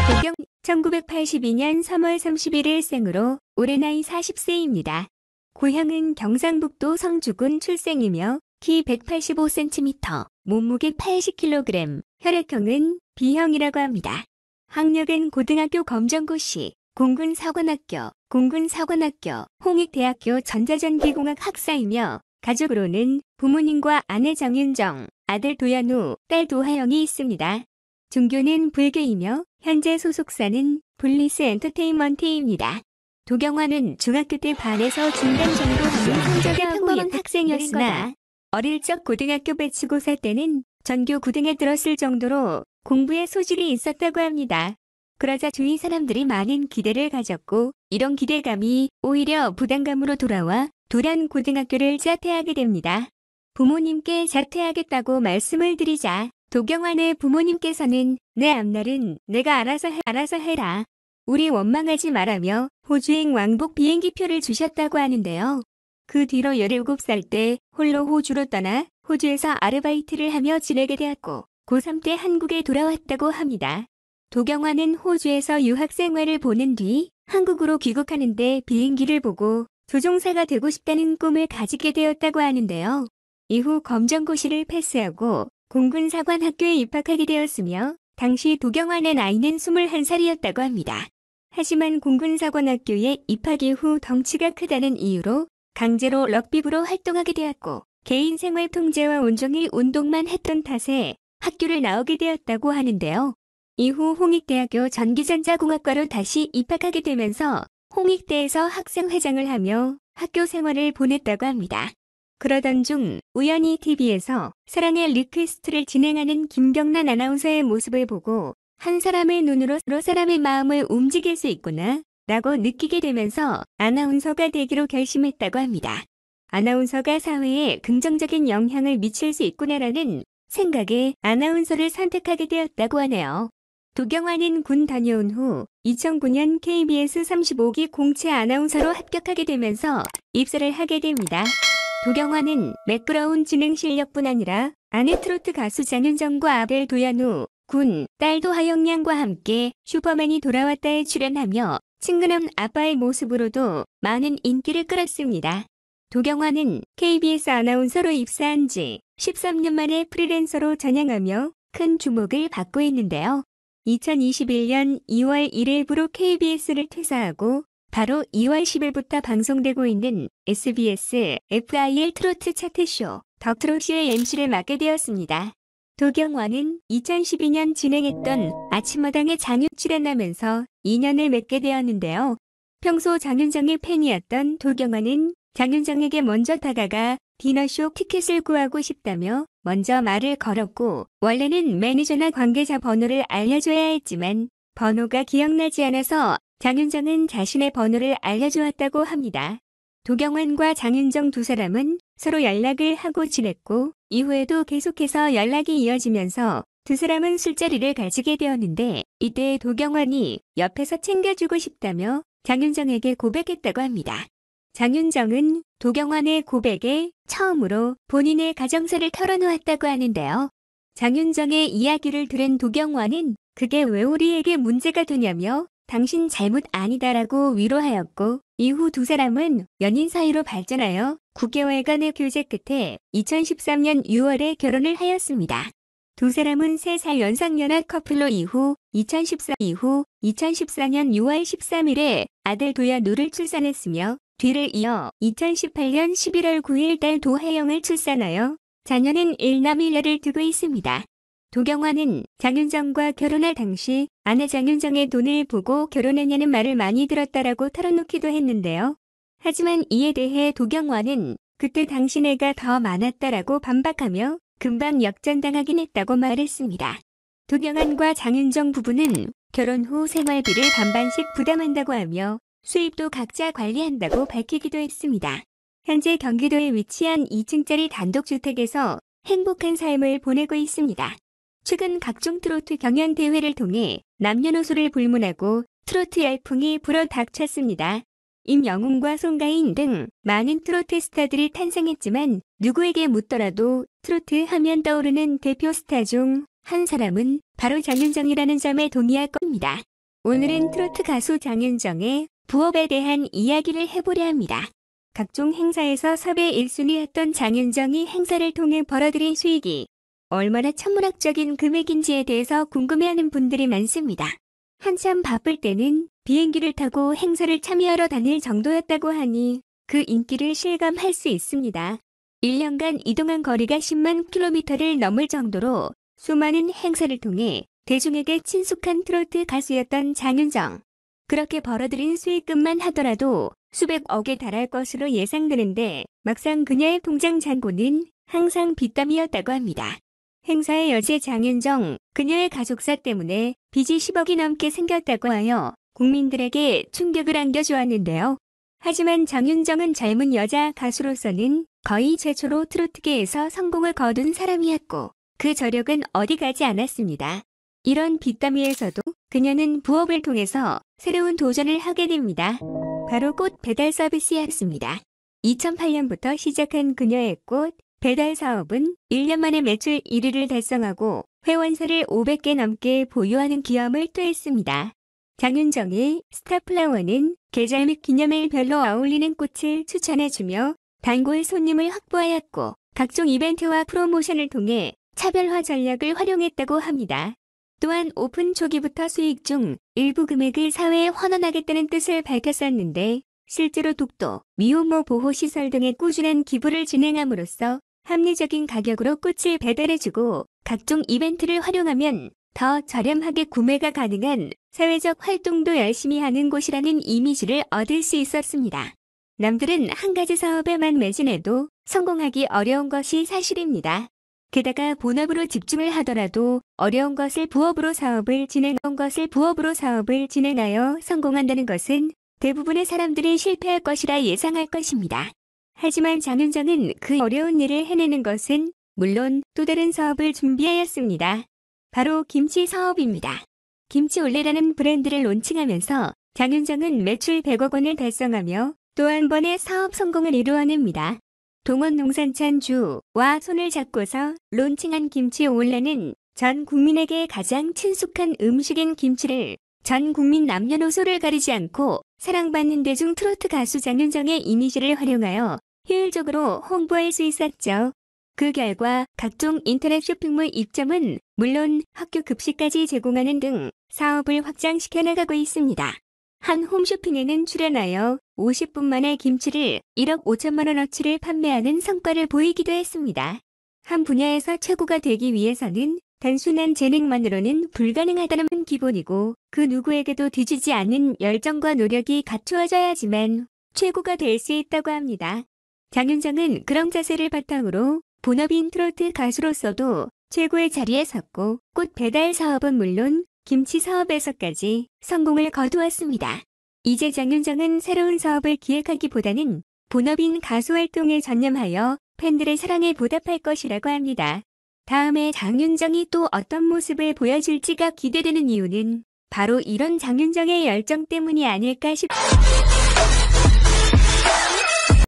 도경 1982년 3월 31일 생으로 올해 나이 40세입니다. 고향은 경상북도 성주군 출생이며 키 185cm, 몸무게 80kg, 혈액형은 B형이라고 합니다. 학력은 고등학교 검정고시, 공군사관학교, 홍익대학교 전자전기공학 학사이며 가족으로는 부모님과 아내 정윤정, 아들 도연우, 딸 도하영이 있습니다. 종교는 불교이며 현재 소속사는 블리스 엔터테인먼트입니다. 도경환은 중학교 때 반에서 중간 정도 하는 성적이 평범한 학생이었으나 어릴 적 고등학교 배치고사 때는 전교 9등에 들었을 정도로 공부에 소질이 있었다고 합니다. 그러자 주위 사람들이 많은 기대를 가졌고 이런 기대감이 오히려 부담감으로 돌아와 도란 고등학교를 자퇴하게 됩니다. 부모님께 자퇴하겠다고 말씀을 드리자 도경환의 부모님께서는 내 앞날은 내가 알아서 해라. 우리 원망하지 말라며 호주행 왕복 비행기표를 주셨다고 하는데요. 그 뒤로 17살 때 홀로 호주로 떠나 호주에서 아르바이트를 하며 지내게 되었고 고3 때 한국에 돌아왔다고 합니다. 도경환은 호주에서 유학 생활을 보낸 뒤 한국으로 귀국하는데 비행기를 보고 조종사가 되고 싶다는 꿈을 가지게 되었다고 하는데요. 이후 검정고시를 패스하고 공군사관학교에 입학하게 되었으며 당시 도경환의 나이는 21살이었다고 합니다. 하지만 공군사관학교에 입학 이후 덩치가 크다는 이유로 강제로 럭비부로 활동하게 되었고 개인 생활 통제와 온종일 운동만 했던 탓에 학교를 나오게 되었다고 하는데요. 이후 홍익대학교 전기전자공학과로 다시 입학하게 되면서 홍익대에서 학생회장을 하며 학교 생활을 보냈다고 합니다. 그러던 중 우연히 TV에서 사랑의 리퀘스트를 진행하는 김경란 아나운서의 모습을 보고 한 사람의 눈으로 사람의 마음을 움직일 수 있구나 라고 느끼게 되면서 아나운서가 되기로 결심했다고 합니다. 아나운서가 사회에 긍정적인 영향을 미칠 수 있구나라는 생각에 아나운서를 선택하게 되었다고 하네요. 도경환은 군 다녀온 후 2009년 KBS 35기 공채 아나운서로 합격하게 되면서 입사를 하게 됩니다. 도경환은 매끄러운 진행 실력뿐 아니라 아내 트로트 가수 장윤정과 아들 도연우, 군, 딸 도하영 양과 함께 슈퍼맨이 돌아왔다에 출연하며 친근한 아빠의 모습으로도 많은 인기를 끌었습니다. 도경환은 KBS 아나운서로 입사한 지 13년 만에 프리랜서로 전향하며 큰 주목을 받고 있는데요. 2021년 2월 1일부로 KBS를 퇴사하고 바로 2월 10일부터 방송되고 있는 SBS FIL 트로트 차트쇼 더 트롯쇼의 MC를 맡게 되었습니다. 도경환은 2012년 진행했던 아침마당에 장윤 출연하면서 인연을 맺게 되었는데요. 평소 장윤정의 팬이었던 도경환은 장윤정에게 먼저 다가가 디너쇼 티켓을 구하고 싶다며 먼저 말을 걸었고 원래는 매니저나 관계자 번호를 알려줘야 했지만 번호가 기억나지 않아서 장윤정은 자신의 번호를 알려주었다고 합니다. 도경환과 장윤정 두 사람은 서로 연락을 하고 지냈고 이후에도 계속해서 연락이 이어지면서 두 사람은 술자리를 가지게 되었는데 이때 도경환이 옆에서 챙겨주고 싶다며 장윤정에게 고백했다고 합니다. 장윤정은 도경환의 고백에 처음으로 본인의 가정사를 털어놓았다고 하는데요. 장윤정의 이야기를 들은 도경환은 그게 왜 우리에게 문제가 되냐며 당신 잘못 아니다라고 위로하였고 이후 두 사람은 연인 사이로 발전하여 9개월간의 교제 끝에 2013년 6월에 결혼을 하였습니다. 두 사람은 3살 연상연하 커플로 이후 2014년 6월 13일에 아들 도연우를 출산했으며 뒤를 이어 2018년 11월 9일 딸 도하영을 출산하여 자녀는 1남 1여를 두고 있습니다. 도경환은 장윤정과 결혼할 당시 아내 장윤정의 돈을 보고 결혼했냐는 말을 많이 들었다라고 털어놓기도 했는데요. 하지만 이에 대해 도경환은 그때 당신 애가 더 많았다라고 반박하며 금방 역전당하긴 했다고 말했습니다. 도경환과 장윤정 부부는 결혼 후 생활비를 반반씩 부담한다고 하며 수입도 각자 관리한다고 밝히기도 했습니다. 현재 경기도에 위치한 2층짜리 단독주택에서 행복한 삶을 보내고 있습니다. 최근 각종 트로트 경연대회를 통해 남녀노소를 불문하고 트로트 열풍이 불어 닥쳤습니다. 임영웅과 송가인 등 많은 트로트 스타들이 탄생했지만 누구에게 묻더라도 트로트 하면 떠오르는 대표 스타 중 한 사람은 바로 장윤정이라는 점에 동의할 겁니다. 오늘은 트로트 가수 장윤정의 부업에 대한 이야기를 해보려 합니다. 각종 행사에서 섭외 1순위였던 장윤정이 행사를 통해 벌어들인 수익이 얼마나 천문학적인 금액인지에 대해서 궁금해하는 분들이 많습니다. 한참 바쁠 때는 비행기를 타고 행사를 참여하러 다닐 정도였다고 하니 그 인기를 실감할 수 있습니다. 1년간 이동한 거리가 10만 킬로미터를 넘을 정도로 수많은 행사를 통해 대중에게 친숙한 트로트 가수였던 장윤정. 그렇게 벌어들인 수익금만 하더라도 수백억에 달할 것으로 예상되는데 막상 그녀의 통장 잔고는 항상 빚담이었다고 합니다. 행사의 여제 장윤정, 그녀의 가족사 때문에 빚이 10억이 넘게 생겼다고 하여 국민들에게 충격을 안겨주었는데요. 하지만 장윤정은 젊은 여자 가수로서는 거의 최초로 트로트계에서 성공을 거둔 사람이었고 그 저력은 어디 가지 않았습니다. 이런 빚더미에서도 그녀는 부업을 통해서 새로운 도전을 하게 됩니다. 바로 꽃 배달 서비스였습니다. 2008년부터 시작한 그녀의 꽃 배달 사업은 1년 만에 매출 1위를 달성하고 회원사를 500개 넘게 보유하는 기염을 토했습니다. 장윤정의 스타플라워는 계절 및 기념일별로 어울리는 꽃을 추천해주며 단골 손님을 확보하였고 각종 이벤트와 프로모션을 통해 차별화 전략을 활용했다고 합니다. 또한 오픈 초기부터 수익 중 일부 금액을 사회에 환원하겠다는 뜻을 밝혔었는데 실제로 독도, 미혼모 보호시설 등에 꾸준한 기부를 진행함으로써 합리적인 가격으로 꽃을 배달해주고 각종 이벤트를 활용하면 더 저렴하게 구매가 가능한 사회적 활동도 열심히 하는 곳이라는 이미지를 얻을 수 있었습니다. 남들은 한 가지 사업에만 매진해도 성공하기 어려운 것이 사실입니다. 게다가 본업으로 집중을 하더라도 어려운 것을 부업으로 사업을 진행하여 성공한다는 것은 대부분의 사람들이 실패할 것이라 예상할 것입니다. 하지만 장윤정은 그 어려운 일을 해내는 것은 물론 또 다른 사업을 준비하였습니다. 바로 김치 사업입니다. 김치올레라는 브랜드를 론칭하면서 장윤정은 매출 100억 원을 달성하며 또 한 번의 사업 성공을 이루어냅니다. 동원농산찬주와 손을 잡고서 론칭한 김치올레는 전 국민에게 가장 친숙한 음식인 김치를 전 국민 남녀노소를 가리지 않고 사랑받는 대중 트로트 가수 장윤정의 이미지를 활용하여 효율적으로 홍보할 수 있었죠. 그 결과 각종 인터넷 쇼핑몰 입점은 물론 학교 급식까지 제공하는 등 사업을 확장시켜 나가고 있습니다. 한 홈쇼핑에는 출연하여 50분 만에 김치를 1억 5천만 원어치를 판매하는 성과를 보이기도 했습니다. 한 분야에서 최고가 되기 위해서는 단순한 재능만으로는 불가능하다는 기본이고 그 누구에게도 뒤지지 않는 열정과 노력이 갖추어져야지만 최고가 될 수 있다고 합니다. 장윤정은 그런 자세를 바탕으로 본업인 트로트 가수로서도 최고의 자리에 섰고 꽃 배달 사업은 물론 김치 사업에서까지 성공을 거두었습니다. 이제 장윤정은 새로운 사업을 기획하기보다는 본업인 가수 활동에 전념하여 팬들의 사랑에 보답할 것이라고 합니다. 다음에 장윤정이 또 어떤 모습을 보여줄지가 기대되는 이유는 바로 이런 장윤정의 열정 때문이 아닐까 싶습니다.